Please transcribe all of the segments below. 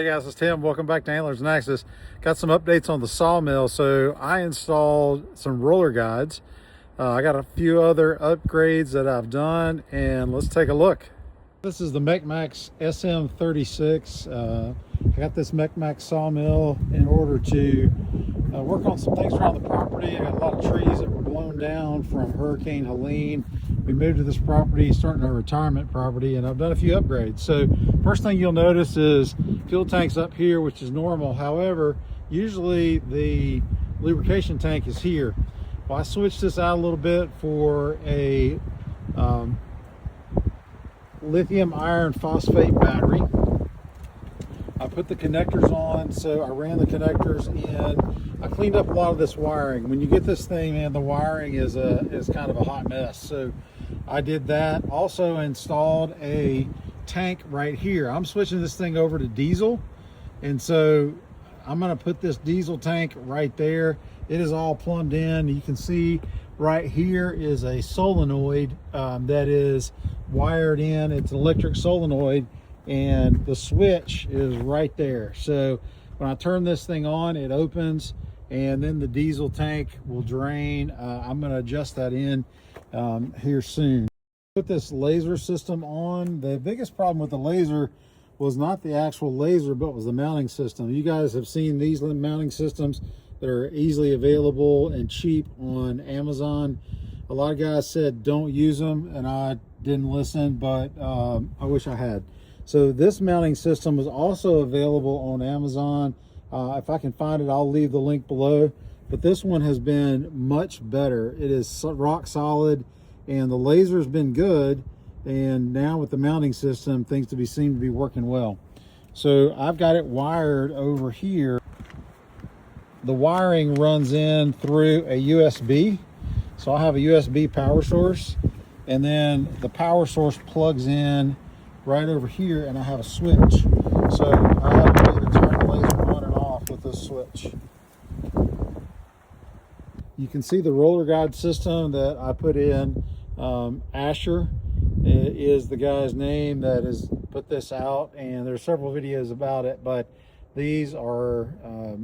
Hey guys, it's Tim. Welcome back to Antlers and Axes. Got some updates on the sawmill. So I installed some roller guides. I got a few other upgrades that I've done, and let's take a look. This is the MechMAXX SM36. I got this MechMAXX sawmill in order to work on some things around the property. I got a lot of trees that were blown down from Hurricane Helene. We moved to this property, starting our retirement property, and I've done a few upgrades. So first thing you'll notice is fuel tank's up here, which is normal. However, usually the lubrication tank is here. Well, I switched this out a little bit for a lithium iron phosphate battery. I put the connectors on, so I ran the connectors in. I cleaned up a lot of this wiring. When you get this thing, man, the wiring is kind of a hot mess. So I did that. Also installed a tank right here. I'm switching this thing over to diesel, and so I'm going to put this diesel tank right there. It is all plumbed in. You can see right here is a solenoid that is wired in. It's an electric solenoid, and the switch is right there. So when I turn this thing on, it opens, and then the diesel tank will drain. I'm going to adjust that in here soon. Put this laser system on. The biggest problem with the laser was not the actual laser, but was the mounting system. You guys have seen these mounting systems that are easily available and cheap on Amazon. A lot of guys said don't use them, and I didn't listen, but I wish I had. So this mounting system is also available on Amazon. If I can find it, I'll leave the link below. But this one has been much better. It is rock solid, and the laser's been good. And now with the mounting system, things seem to be working well. So I've got it wired over here. The wiring runs in through a USB. So I have a USB power source, and then the power source plugs in right over here, and I have a switch. So I have a way to turn the laser on and off with this switch. You can see the roller guide system that I put in. Asher is the guy's name that has put this out, and there's several videos about it, but these are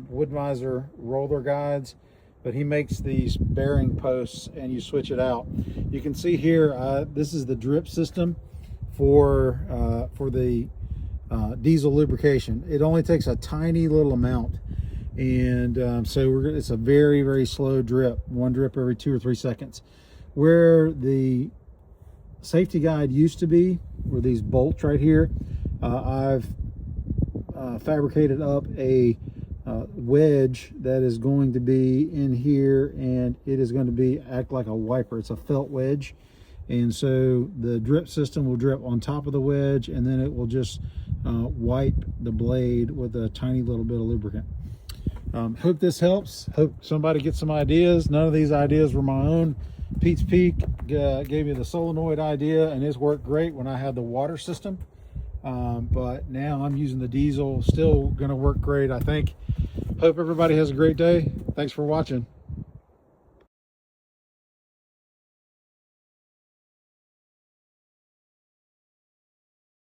Wood-Mizer roller guides, but he makes these bearing posts, and you switch it out. You can see here, this is the drip system for the diesel lubrication. It only takes a tiny little amount, and so it's a very, very slow drip, one drip every 2 or 3 seconds. Where the safety guide used to be were these bolts right here. I've fabricated up a wedge that is going to be in here, and it is going to act like a wiper. It's a felt wedge, and so the drip system will drip on top of the wedge, and then it will just wipe the blade with a tiny little bit of lubricant. Hope this helps. Hope somebody gets some ideas. None of these ideas were my own. Pete's Peak gave me the solenoid idea, and it's worked great when I had the water system. But now I'm using the diesel. Still gonna work great, I think. Hope everybody has a great day. Thanks for watching.